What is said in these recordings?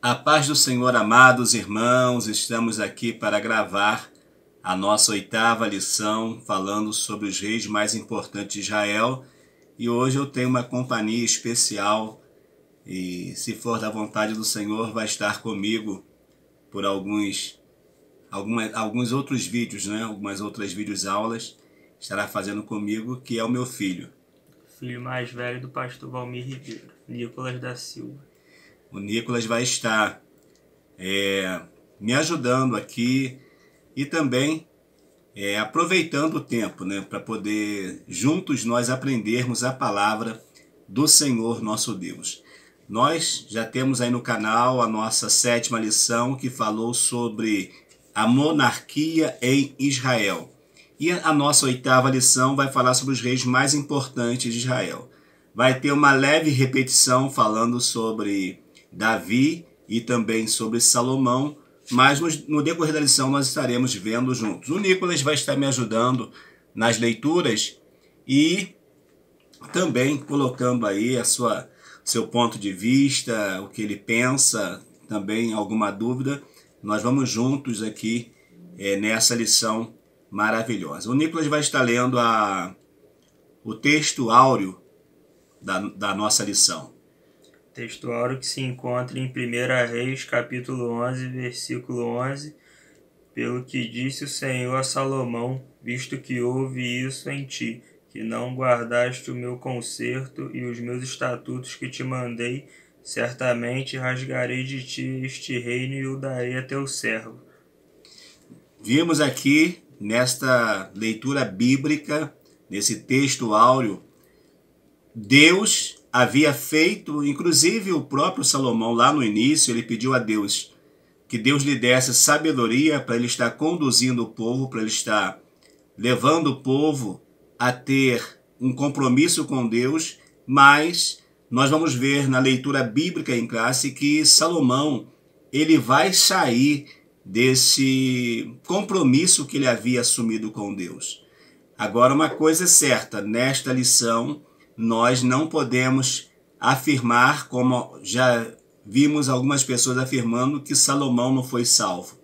A paz do Senhor, amados irmãos, estamos aqui para gravar a nossa 8ª lição falando sobre os reis mais importantes de Israel. E hoje eu tenho uma companhia especial e, se for da vontade do Senhor, vai estar comigo por alguns outros vídeos, algumas outras videoaulas, estará fazendo comigo, que é o meu filho. Filho mais velho do pastor Valmir Ribeiro, Nicolas da Silva. O Nicolas vai estar me ajudando aqui e também aproveitando o tempo, para poder juntos nós aprendermos a palavra do Senhor nosso Deus. Nós já temos aí no canal a nossa 7ª lição, que falou sobre a monarquia em Israel. E a nossa 8ª lição vai falar sobre os reis mais importantes de Israel. Vai ter uma leve repetição falando sobre Davi e também sobre Salomão, mas no decorrer da lição nós estaremos vendo juntos. O Nicolas vai estar me ajudando nas leituras e também colocando aí seu ponto de vista, o que ele pensa, também alguma dúvida. Nós vamos juntos aqui nessa lição maravilhosa. O Nicolas vai estar lendo o texto áureo da nossa lição. Texto áureo que se encontra em 1 Reis, capítulo 11, versículo 11. Pelo que disse o Senhor a Salomão, visto que houve isso em ti, que não guardaste o meu concerto e os meus estatutos que te mandei, certamente rasgarei de ti este reino e o darei a teu servo. Vimos aqui, nesta leitura bíblica, nesse texto áureo, Deus havia feito, inclusive o próprio Salomão lá no início, ele pediu a Deus que Deus lhe desse sabedoria para ele estar conduzindo o povo, para ele estar levando o povo a ter um compromisso com Deus, mas nós vamos ver na leitura bíblica em classe que Salomão ele vai sair desse compromisso que ele havia assumido com Deus. Agora, uma coisa é certa, nesta lição nós não podemos afirmar, como já vimos algumas pessoas afirmando, que Salomão não foi salvo.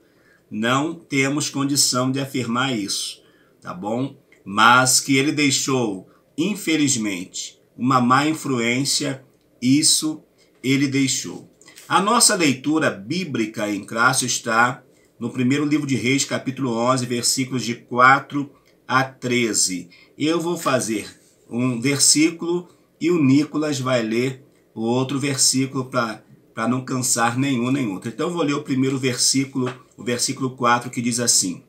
Não temos condição de afirmar isso, tá bom? Mas que ele deixou, infelizmente, uma má influência, isso ele deixou. A nossa leitura bíblica em classe está no primeiro livro de Reis, capítulo 11, versículos de 4 a 13. Eu vou fazer um versículo e o Nicolas vai ler o outro versículo para não cansar nenhum nem outro. Então eu vou ler o primeiro versículo, o versículo 4, que diz assim: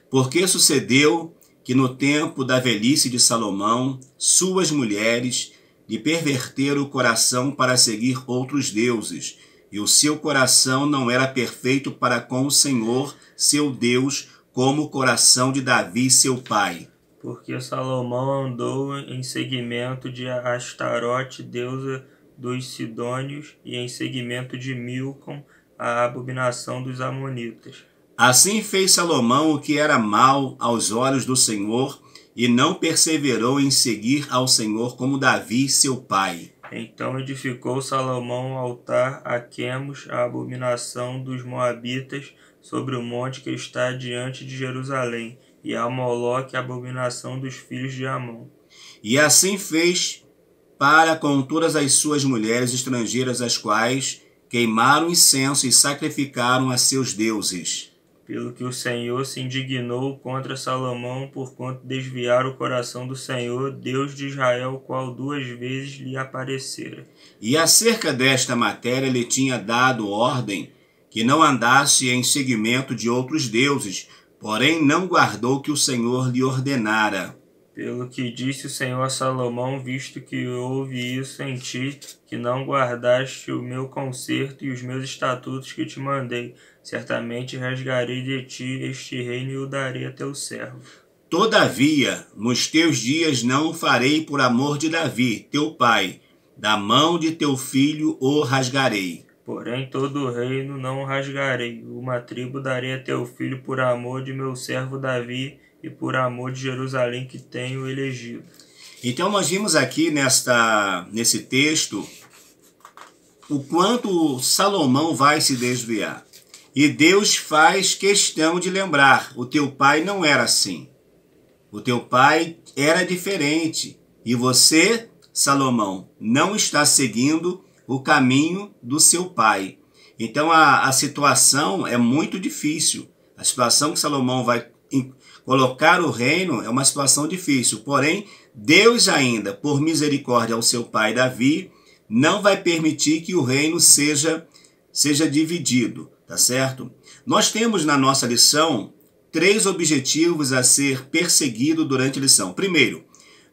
Porque sucedeu que no tempo da velhice de Salomão, suas mulheres lhe perverteram o coração para seguir outros deuses, e o seu coração não era perfeito para com o Senhor, seu Deus, como o coração de Davi, seu pai. Porque Salomão andou em seguimento de Astarote, deusa dos Sidônios, e em seguimento de Milcom, a abominação dos Amonitas. Assim fez Salomão o que era mal aos olhos do Senhor, e não perseverou em seguir ao Senhor como Davi, seu pai. Então edificou Salomão um altar a Quemos, a abominação dos Moabitas, sobre o monte que está diante de Jerusalém, e a Moloque, a abominação dos filhos de Amon. E assim fez para com todas as suas mulheres estrangeiras, as quais queimaram incenso e sacrificaram a seus deuses. Pelo que o Senhor se indignou contra Salomão, porquanto desviara o coração do Senhor, Deus de Israel, qual 2 vezes lhe aparecera. E acerca desta matéria lhe tinha dado ordem que não andasse em seguimento de outros deuses, porém não guardou que o Senhor lhe ordenara. Pelo que disse o Senhor a Salomão, visto que houve isso em ti, que não guardaste o meu concerto e os meus estatutos que te mandei, certamente rasgarei de ti este reino e o darei a teu servo. Todavia, nos teus dias não o farei por amor de Davi, teu pai, da mão de teu filho o rasgarei. Porém todo o reino não o rasgarei, uma tribo darei a teu filho por amor de meu servo Davi e por amor de Jerusalém que tenho elegido. Então nós vimos aqui nesse texto o quanto Salomão vai se desviar. E Deus faz questão de lembrar, o teu pai não era assim. O teu pai era diferente. E você, Salomão, não está seguindo o caminho do seu pai. Então a situação é muito difícil. A situação que Salomão vai colocar o reino é uma situação difícil. Porém, Deus ainda, por misericórdia ao seu pai Davi, não vai permitir que o reino seja dividido, tá certo? Nós temos na nossa lição 3 objetivos a ser perseguido durante a lição. Primeiro,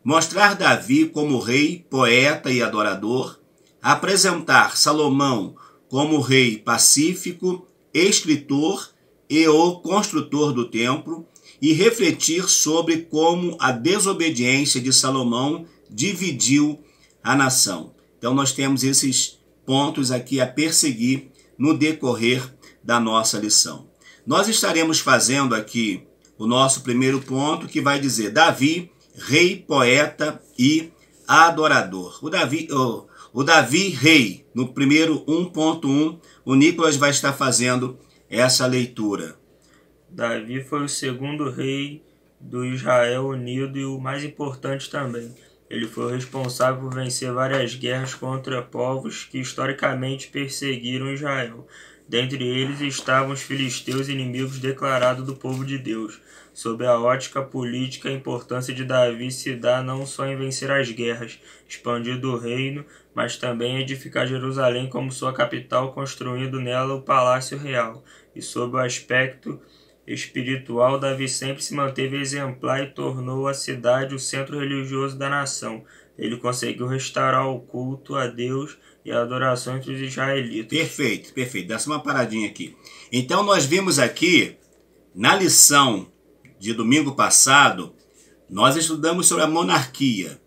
mostrar Davi como rei, poeta e adorador. Apresentar Salomão como rei pacífico, escritor e o construtor do templo. E refletir sobre como a desobediência de Salomão dividiu a nação. Então nós temos esses pontos aqui a perseguir no decorrer da nossa lição. Nós estaremos fazendo aqui o nosso primeiro ponto, que vai dizer Davi, rei, poeta e adorador. O Davi, rei, no primeiro 1.1, o Nicolas vai estar fazendo essa leitura. Davi foi o segundo rei do Israel unido e o mais importante também. Ele foi o responsável por vencer várias guerras contra povos que historicamente perseguiram Israel. Dentre eles estavam os filisteus, inimigos declarados do povo de Deus. Sob a ótica política, a importância de Davi se dá não só em vencer as guerras, expandir o reino, mas também edificar Jerusalém como sua capital, construindo nela o palácio real. E sob o aspecto espiritual, Davi sempre se manteve exemplar e tornou a cidade o centro religioso da nação. Ele conseguiu restaurar o culto a Deus e a adoração entre os israelitas. Perfeito, perfeito. Dá-se uma paradinha aqui. Então nós vimos aqui, na lição de domingo passado, nós estudamos sobre a monarquia.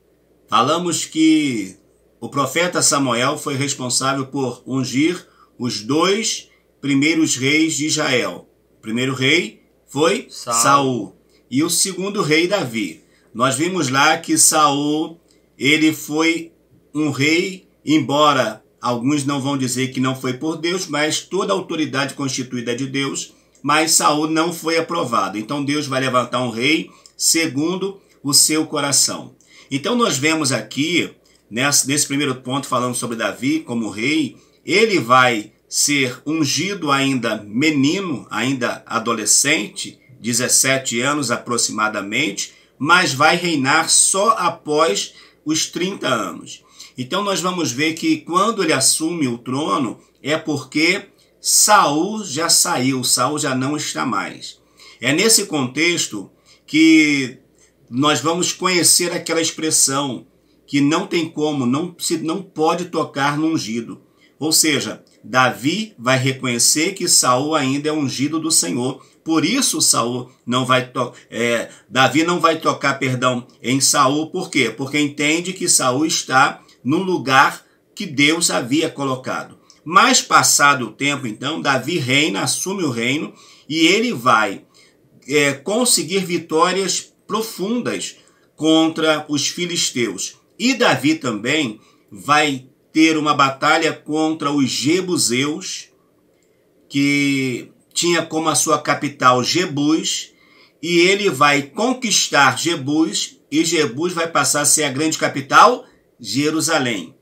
Falamos que o profeta Samuel foi responsável por ungir os 2 primeiros reis de Israel. O primeiro rei foi Saul e o segundo rei Davi. Nós vimos lá que Saul, ele foi um rei, embora alguns não vão dizer que não foi por Deus, mas toda a autoridade constituída é de Deus, mas Saul não foi aprovado. Então Deus vai levantar um rei segundo o seu coração. Então nós vemos aqui, nesse primeiro ponto, falando sobre Davi como rei, ele vai ser ungido ainda menino, ainda adolescente, 17 anos aproximadamente, mas vai reinar só após os 30 anos. Então nós vamos ver que quando ele assume o trono é porque Saul já saiu, Saul já não está mais. É nesse contexto que nós vamos conhecer aquela expressão que não tem como, não pode tocar no ungido. Ou seja, Davi vai reconhecer que Saul ainda é ungido do Senhor. Por isso Davi não vai tocar, em Saul. Por quê? Porque entende que Saul está no lugar que Deus havia colocado. Mas passado o tempo, então, Davi reina, assume o reino e ele vai conseguir vitórias profundas contra os filisteus. E Davi também vai ter uma batalha contra os jebuseus, que tinha como a sua capital Jebus, e ele vai conquistar Jebus, e Jebus vai passar a ser a grande capital, Jerusalém.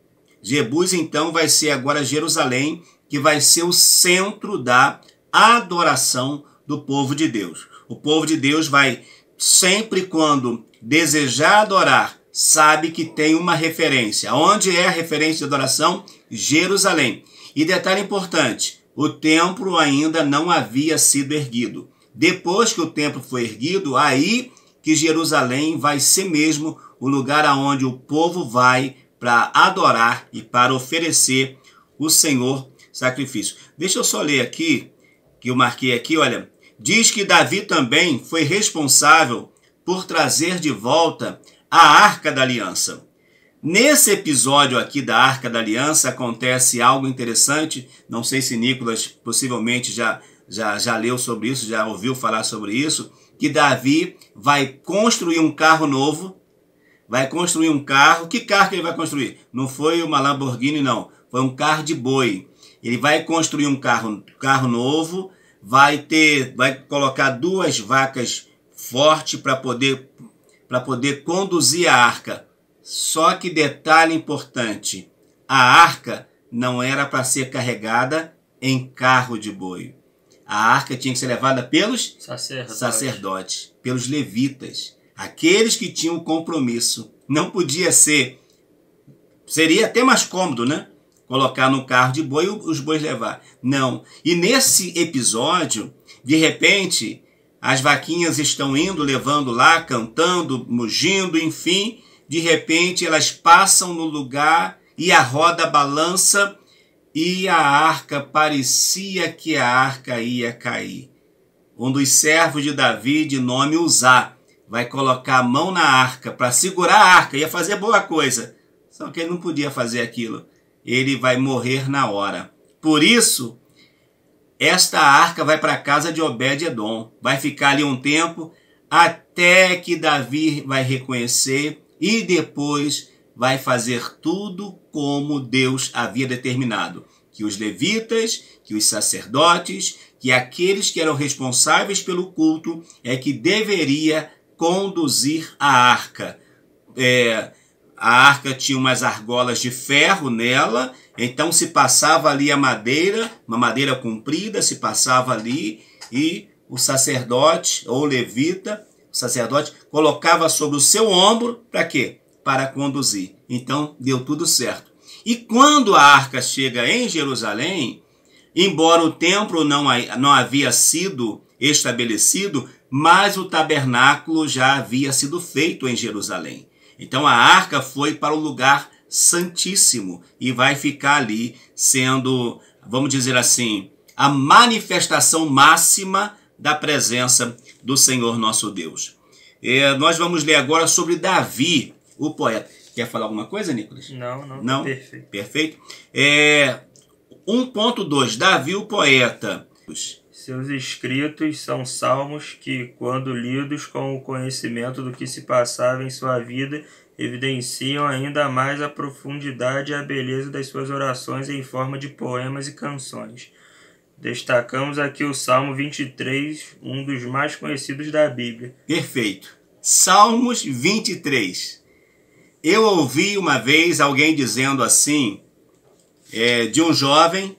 Jebus, então, vai ser agora Jerusalém, que vai ser o centro da adoração do povo de Deus. O povo de Deus vai, sempre quando desejar adorar, sabe que tem uma referência. Onde é a referência de adoração? Jerusalém. E detalhe importante, o templo ainda não havia sido erguido. Depois que o templo foi erguido, aí que Jerusalém vai ser mesmo o lugar aonde o povo vai para adorar e para oferecer o Senhor sacrifício. Deixa eu só ler aqui, que eu marquei aqui, olha. Diz que Davi também foi responsável por trazer de volta a Arca da Aliança. Nesse episódio aqui da Arca da Aliança acontece algo interessante. Não sei se Nicolas possivelmente já leu sobre isso, já ouviu falar sobre isso, que Davi vai construir um carro novo. Vai construir um carro. Que carro que ele vai construir? Não foi uma Lamborghini, não. foi um carro de boi. Ele vai construir um carro novo, vai colocar 2 vacas fortes para poder conduzir a arca. Só que detalhe importante, a arca não era para ser carregada em carro de boi. A arca tinha que ser levada pelos sacerdotes, pelos levitas, aqueles que tinham compromisso. Não podia ser, seria até mais cômodo, né? Colocar no carro de boi e os bois levar. Não. E nesse episódio, de repente, as vaquinhas estão indo, levando lá, cantando, mugindo, enfim. De repente, elas passam no lugar e a roda balança e a arca, parecia que a arca ia cair. Um dos servos de Davi, de nome Uzá, vai colocar a mão na arca para segurar a arca, ia fazer boa coisa. Só que ele não podia fazer aquilo. Ele vai morrer na hora. Por isso, esta arca vai para a casa de Obed-edom. Vai ficar ali um tempo até que Davi vai reconhecer e depois vai fazer tudo como Deus havia determinado. Que os levitas, que os sacerdotes, que aqueles que eram responsáveis pelo culto é que deveria conduzir a arca. A arca tinha umas argolas de ferro nela, então se passava ali a madeira, uma madeira comprida, se passava ali e o sacerdote ou levita, o sacerdote colocava sobre o seu ombro, para quê? Para conduzir. Então deu tudo certo. E quando a arca chega em Jerusalém, embora o templo não havia sido estabelecido, mas o tabernáculo já havia sido feito em Jerusalém. Então a arca foi para o lugar santíssimo e vai ficar ali sendo, vamos dizer assim, a manifestação máxima da presença do Senhor nosso Deus. Nós vamos ler agora sobre Davi, o poeta. Quer falar alguma coisa, Nicolas? Não? Perfeito. Perfeito. 1.2, Davi, o poeta. Seus escritos são salmos que, quando lidos com o conhecimento do que se passava em sua vida, evidenciam ainda mais a profundidade e a beleza das suas orações em forma de poemas e canções. Destacamos aqui o Salmo 23, um dos mais conhecidos da Bíblia. Perfeito. Salmos 23. Eu ouvi uma vez alguém dizendo assim, de um jovem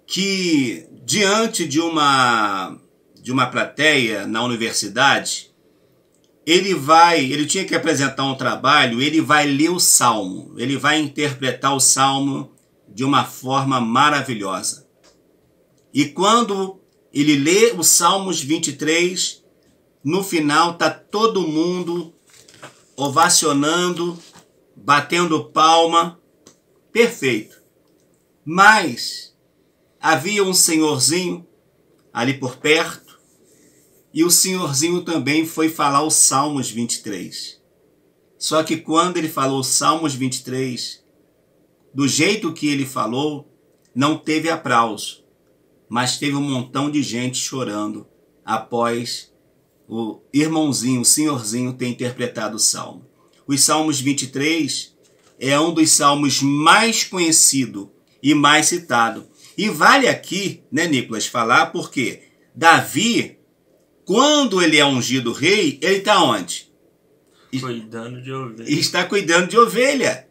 que, diante de uma plateia na universidade, ele tinha que apresentar um trabalho, ele vai ler o Salmo, ele vai interpretar o Salmo de uma forma maravilhosa. E quando ele lê o Salmos 23, no final está todo mundo ovacionando, batendo palma, perfeito. Mas havia um senhorzinho ali por perto, e o senhorzinho também foi falar o Salmos 23. Só que quando ele falou o Salmos 23, do jeito que ele falou, não teve aplauso, mas teve um montão de gente chorando após o irmãozinho, o senhorzinho, ter interpretado o Salmo. Os Salmos 23 é um dos salmos mais conhecido e mais citado. E vale aqui, né, Nicolas, falar porque Davi, quando ele é ungido rei, ele está onde? Cuidando de ovelha. Está cuidando de ovelha.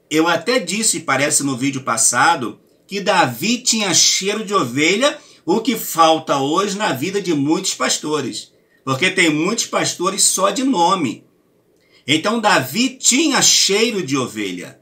Eu até disse, parece no vídeo passado, que Davi tinha cheiro de ovelha, o que falta hoje na vida de muitos pastores. Porque tem muitos pastores só de nome. Então Davi tinha cheiro de ovelha.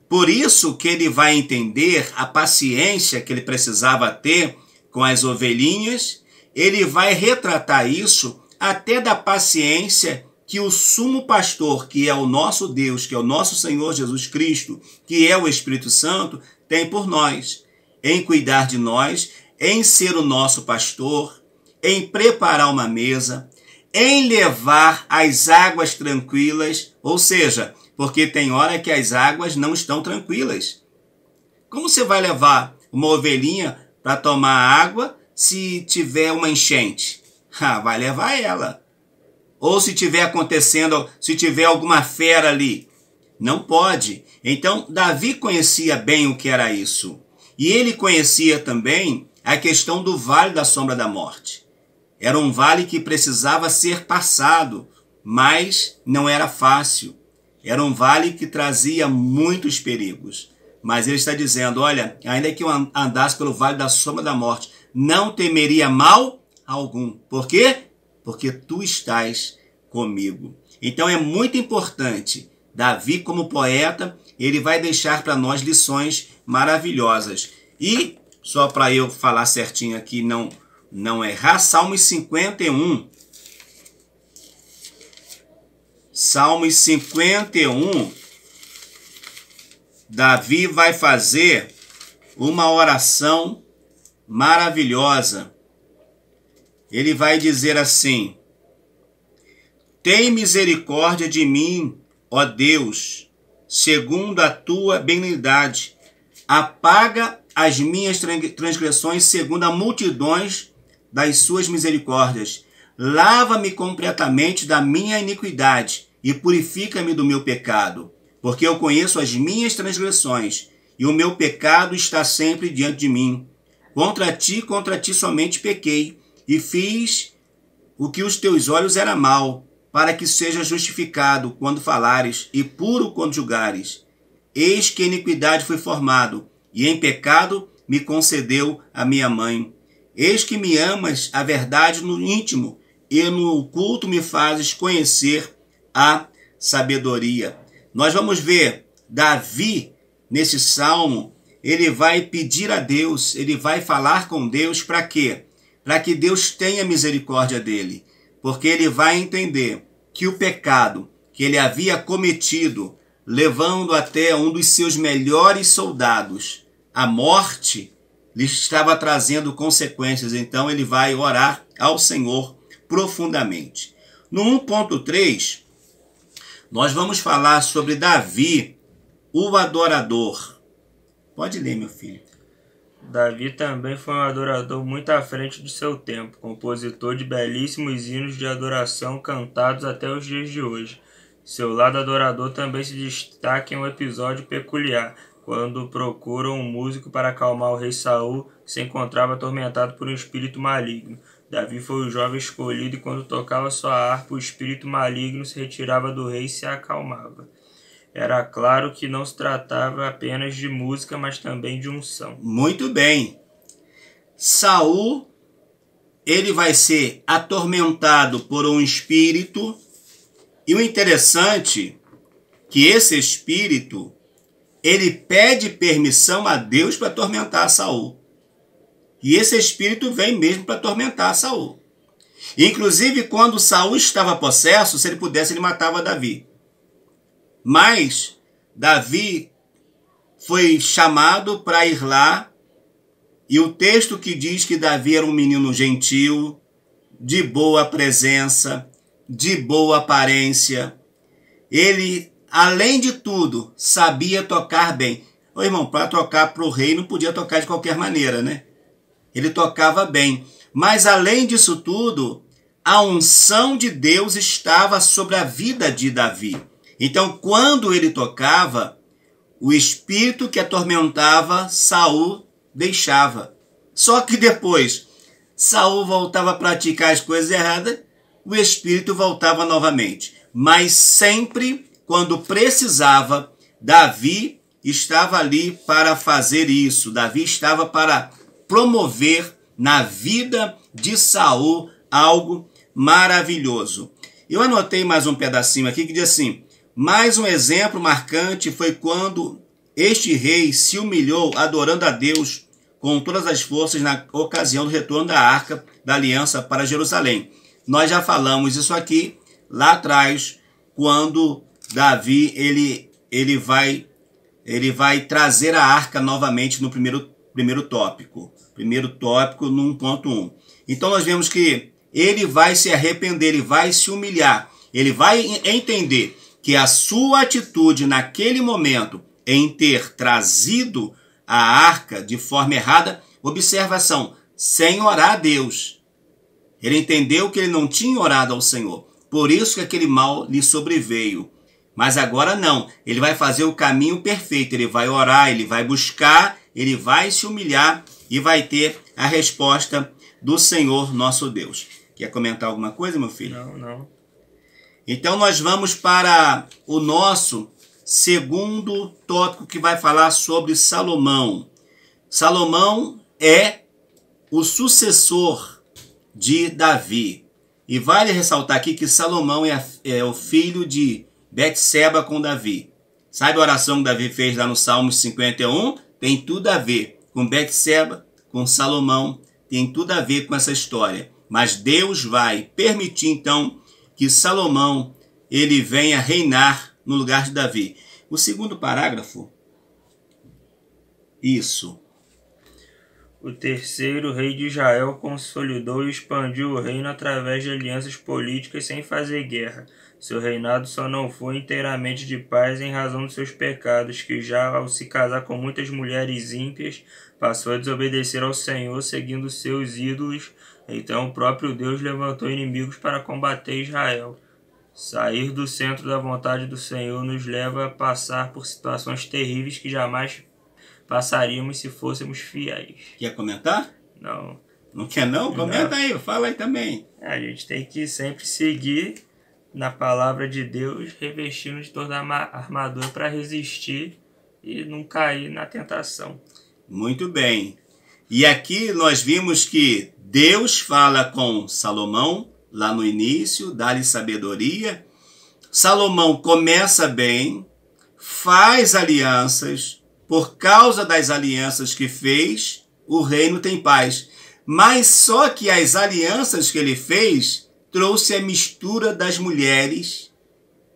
Por isso que ele vai entender a paciência que ele precisava ter com as ovelhinhas. Ele vai retratar isso até da paciência que o sumo pastor, que é o nosso Deus, que é o nosso Senhor Jesus Cristo, que é o Espírito Santo, tem por nós, em cuidar de nós, em ser o nosso pastor, em preparar uma mesa, em levar as águas tranquilas, ou seja, porque tem hora que as águas não estão tranquilas. Como você vai levar uma ovelhinha para tomar água se tiver uma enchente? Vai levar ela. Ou se tiver acontecendo, se tiver alguma fera ali. Não pode. Então, Davi conhecia bem o que era isso. E ele conhecia também a questão do vale da sombra da morte. Era um vale que precisava ser passado, mas não era fácil. Era um vale que trazia muitos perigos. Mas ele está dizendo, olha, ainda que eu andasse pelo vale da sombra da morte, não temeria mal algum. Por quê? Porque tu estás comigo. Então é muito importante. Davi, como poeta, ele vai deixar para nós lições maravilhosas. E, só para eu falar certinho aqui, não errar, Salmos 51. Salmos 51, Davi vai fazer uma oração maravilhosa. Ele vai dizer assim: tem misericórdia de mim, ó Deus, segundo a tua benignidade. Apaga as minhas transgressões segundo a multidões das suas misericórdias. Lava-me completamente da minha iniquidade e purifica-me do meu pecado, porque eu conheço as minhas transgressões e o meu pecado está sempre diante de mim. Contra ti somente pequei e fiz o que os teus olhos era mal, para que seja justificado quando falares e puro quando julgares. Eis que iniquidade fui formado, e em pecado me concedeu a minha mãe. Eis que me amas a verdade no íntimo, e no oculto me fazes conhecer a sabedoria. Nós vamos ver Davi, nesse salmo, ele vai pedir a Deus, ele vai falar com Deus para quê? Para que Deus tenha misericórdia dele, porque ele vai entender que o pecado que ele havia cometido, levando até um dos seus melhores soldados, a morte, lhe estava trazendo consequências. Então ele vai orar ao Senhor profundamente. No 1.3, nós vamos falar sobre Davi, o adorador. Pode ler, meu filho. Davi também foi um adorador muito à frente de seu tempo, compositor de belíssimos hinos de adoração cantados até os dias de hoje. Seu lado adorador também se destaca em um episódio peculiar, quando procura um músico para acalmar o rei Saul, que se encontrava atormentado por um espírito maligno. Davi foi o jovem escolhido e quando tocava sua harpa, o espírito maligno se retirava do rei e se acalmava. Era claro que não se tratava apenas de música, mas também de unção. Muito bem. Saul, ele vai ser atormentado por um espírito. E o interessante é que esse espírito, ele pede permissão a Deus para atormentar Saul. E esse espírito vem mesmo para atormentar Saul. Inclusive, quando Saul estava possesso, se ele pudesse, ele matava Davi. Mas Davi foi chamado para ir lá, e o texto que diz que Davi era um menino gentil, de boa presença, de boa aparência. Ele, além de tudo, sabia tocar bem. Ô irmão, para tocar para o rei não podia tocar de qualquer maneira, né? Ele tocava bem. Mas além disso tudo, a unção de Deus estava sobre a vida de Davi. Então, quando ele tocava, o espírito que atormentava Saul deixava. Só que depois, Saul voltava a praticar as coisas erradas, o espírito voltava novamente. Mas sempre, quando precisava, Davi estava ali para fazer isso. Davi estava para promover na vida de Saul algo maravilhoso. Eu anotei mais um pedacinho aqui que diz assim: mais um exemplo marcante foi quando este rei se humilhou adorando a Deus com todas as forças na ocasião do retorno da Arca da Aliança para Jerusalém. Nós já falamos isso aqui lá atrás, quando Davi ele vai trazer a arca novamente no primeiro tópico. Primeiro tópico no 1.1. Então nós vemos que ele vai se arrepender, ele vai se humilhar, ele vai entender que a sua atitude naquele momento em ter trazido a arca de forma errada, observação, sem orar a Deus. Ele entendeu que ele não tinha orado ao Senhor. Por isso que aquele mal lhe sobreveio. Mas agora não, ele vai fazer o caminho perfeito, ele vai orar, ele vai buscar, ele vai se humilhar e vai ter a resposta do Senhor nosso Deus. Quer comentar alguma coisa, meu filho? Não. Então nós vamos para o nosso segundo tópico, que vai falar sobre Salomão. Salomão é o sucessor de Davi. E vale ressaltar aqui que Salomão é o filho de Betseba com Davi. Sabe a oração que Davi fez lá no Salmos 51? Tem tudo a ver com Betseba, com Salomão, tem tudo a ver com essa história. Mas Deus vai permitir então que Salomão ele venha reinar no lugar de Davi. O segundo parágrafo. Isso. O terceiro rei de Israel consolidou e expandiu o reino através de alianças políticas sem fazer guerra. Seu reinado só não foi inteiramente de paz em razão dos seus pecados, que já ao se casar com muitas mulheres ímpias, passou a desobedecer ao Senhor seguindo seus ídolos. Então o próprio Deus levantou inimigos para combater Israel. Sair do centro da vontade do Senhor nos leva a passar por situações terríveis que jamais passaríamos se fôssemos fiéis. Quer comentar? Não. Não quer não? Comenta aí, fala aí também. A gente tem que sempre seguir na palavra de Deus, revestindo de toda a armadura para resistir e não cair na tentação. Muito bem. E aqui nós vimos que Deus fala com Salomão, lá no início, dá-lhe sabedoria. Salomão começa bem, faz alianças. Por causa das alianças que fez, o reino tem paz. Mas só que as alianças que ele fez trouxe a mistura das mulheres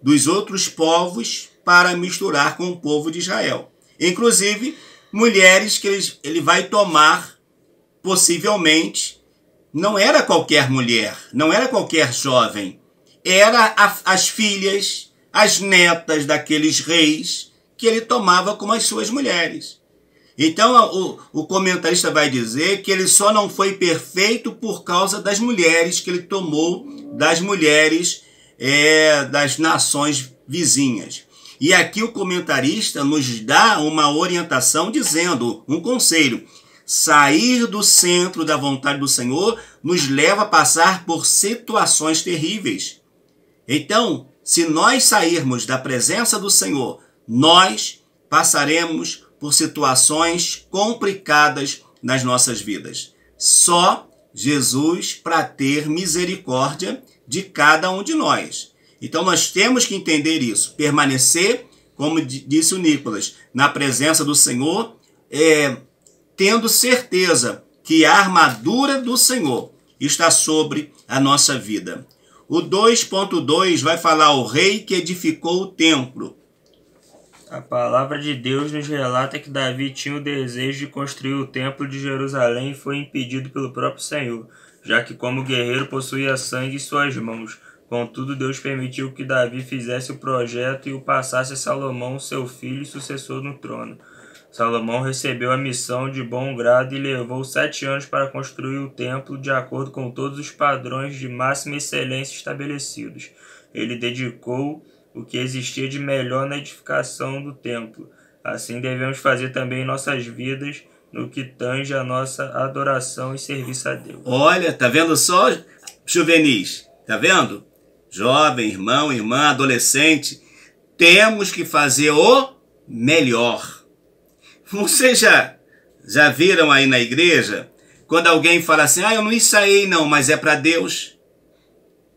dos outros povos para misturar com o povo de Israel. Inclusive, mulheres que ele vai tomar, possivelmente, não era qualquer mulher, não era qualquer jovem. Era as filhas, as netas daqueles reis que ele tomava como as suas mulheres. Então o comentarista vai dizer que ele só não foi perfeito por causa das mulheres que ele tomou, das mulheres das nações vizinhas. E aqui o comentarista nos dá uma orientação dizendo, um conselho: sair do centro da vontade do Senhor nos leva a passar por situações terríveis. Então, se nós sairmos da presença do Senhor, nós passaremos por situações complicadas nas nossas vidas. Só Jesus para ter misericórdia de cada um de nós. Então nós temos que entender isso. Permanecer, como disse o Nicolas, na presença do Senhor, tendo certeza que a armadura do Senhor está sobre a nossa vida. O 2.2 vai falar o rei que edificou o templo. A palavra de Deus nos relata que Davi tinha o desejo de construir o templo de Jerusalém e foi impedido pelo próprio Senhor, já que como guerreiro possuía sangue em suas mãos. Contudo, Deus permitiu que Davi fizesse o projeto e o passasse a Salomão, seu filho e sucessor no trono. Salomão recebeu a missão de bom grado e levou 7 anos para construir o templo de acordo com todos os padrões de máxima excelência estabelecidos. Ele dedicou o que existia de melhor na edificação do templo. Assim devemos fazer também em nossas vidas no que tange a nossa adoração e serviço a Deus. Olha, tá vendo só, juvenis? Tá vendo? Jovem, irmão, irmã, adolescente, temos que fazer o melhor. Vocês já viram aí na igreja, quando alguém fala assim, eu não ensaiei não, mas é para Deus.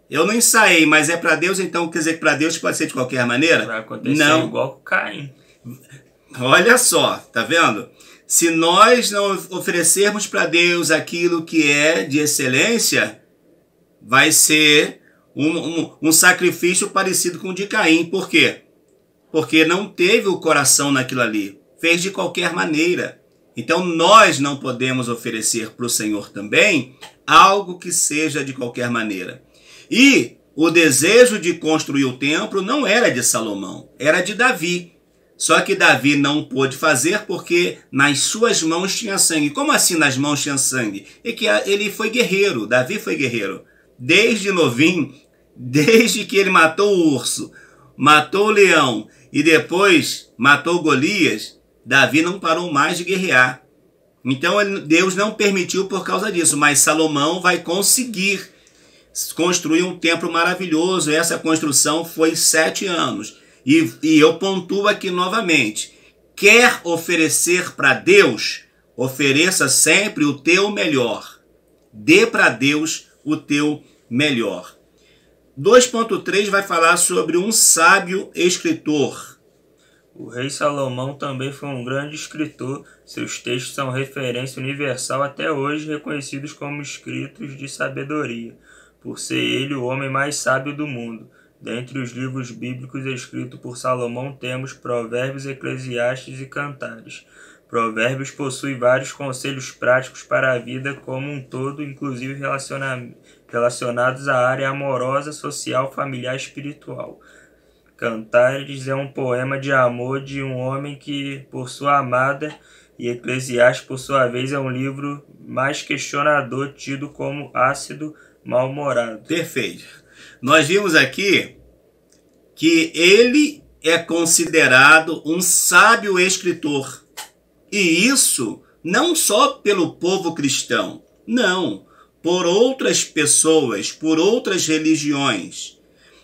Eu não ensaiei, mas é para Deus, então quer dizer que para Deus pode ser de qualquer maneira? Vai acontecer não. Igual com Caim. Olha só, tá vendo? Se nós não oferecermos para Deus aquilo que é de excelência, vai ser um sacrifício parecido com o de Caim. Por quê? Porque não teve o coração naquilo ali. Fez de qualquer maneira. Então nós não podemos oferecer para o Senhor também algo que seja de qualquer maneira. E o desejo de construir o templo não era de Salomão, era de Davi. Só que Davi não pôde fazer porque nas suas mãos tinha sangue. Como assim nas mãos tinha sangue? É que ele foi guerreiro, Davi foi guerreiro. Desde novinho, desde que ele matou o urso, matou o leão e depois matou Golias, Davi não parou mais de guerrear. Então Deus não permitiu por causa disso, mas Salomão vai conseguir construir um templo maravilhoso. Essa construção foi 7 anos. E eu pontuo aqui novamente, quer oferecer para Deus, ofereça sempre o teu melhor. Dê para Deus o teu melhor. 2.3 vai falar sobre um sábio escritor. O rei Salomão também foi um grande escritor. Seus textos são referência universal até hoje, reconhecidos como escritos de sabedoria, por ser ele o homem mais sábio do mundo. Dentre os livros bíblicos escritos por Salomão temos Provérbios, Eclesiastes e Cantares. Provérbios possui vários conselhos práticos para a vida como um todo, inclusive relacionados à área amorosa, social, familiar e espiritual. Cantares é um poema de amor de um homem que, por sua amada, e Eclesiastes, por sua vez, é um livro mais questionador, tido como ácido, mal-humorado. Perfeito. Nós vimos aqui que ele é considerado um sábio escritor. E isso não só pelo povo cristão, não, por outras pessoas, por outras religiões.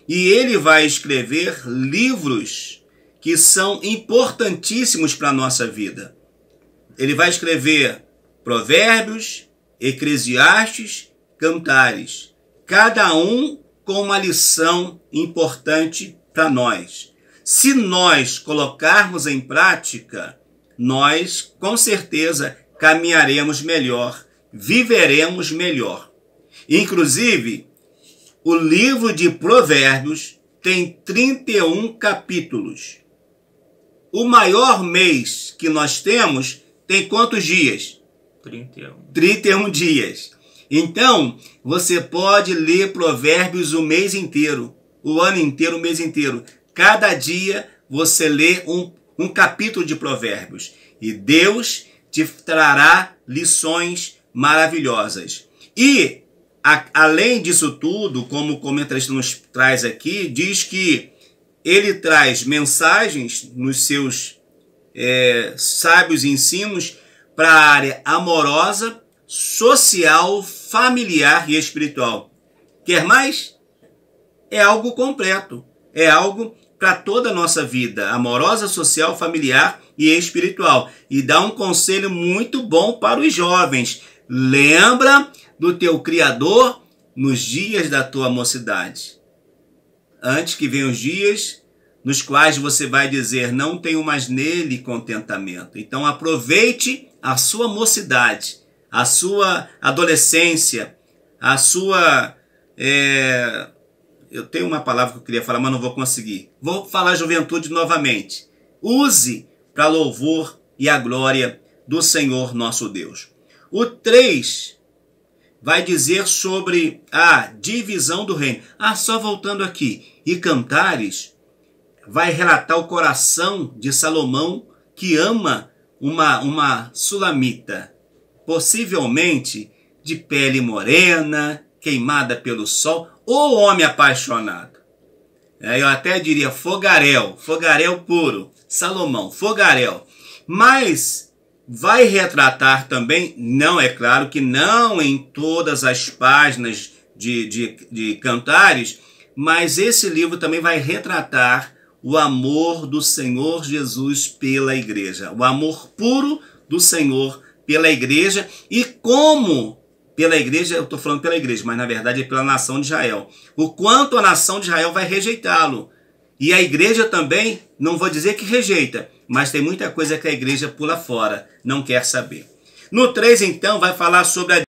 E ele vai escrever livros que são importantíssimos para a nossa vida. Ele vai escrever Provérbios, Eclesiastes, Cantares, cada um com uma lição importante para nós. Se nós colocarmos em prática, nós com certeza caminharemos melhor, viveremos melhor. Inclusive, o livro de Provérbios tem 31 capítulos. O maior mês que nós temos tem quantos dias? 31 dias. Então, você pode ler Provérbios o mês inteiro, o ano inteiro, o mês inteiro. Cada dia você lê um capítulo de Provérbios. E Deus te trará lições maravilhosas. E, além disso tudo, como o comentarista nos traz aqui, diz que ele traz mensagens nos seus sábios ensinos para a área amorosa, social, familiar e espiritual. Quer mais? É algo completo. É algo para toda a nossa vida, amorosa, social, familiar e espiritual. E dá um conselho muito bom para os jovens. Lembra do teu Criador nos dias da tua mocidade. Antes que venham os dias nos quais você vai dizer, não tenho mais nele contentamento. Então aproveite a sua mocidade, a sua adolescência, a sua... Eu tenho uma palavra que eu queria falar, mas não vou conseguir. Vou falar juventude novamente. Use para louvor e a glória do Senhor nosso Deus. O 3 vai dizer sobre a divisão do reino. Só voltando aqui. E Cantares vai relatar o coração de Salomão, que ama uma sulamita, possivelmente de pele morena, queimada pelo sol, ou homem apaixonado. Eu até diria fogaréu puro, Salomão, fogaréu. Mas vai retratar também, não é claro que não em todas as páginas de Cantares, mas esse livro também vai retratar o amor do Senhor Jesus pela igreja, o amor puro do Senhor pela igreja e como pela igreja, eu estou falando pela igreja, mas na verdade é pela nação de Israel. O quanto a nação de Israel vai rejeitá-lo. E a igreja também, não vou dizer que rejeita, mas tem muita coisa que a igreja pula fora, não quer saber. No 3, então, vai falar sobre a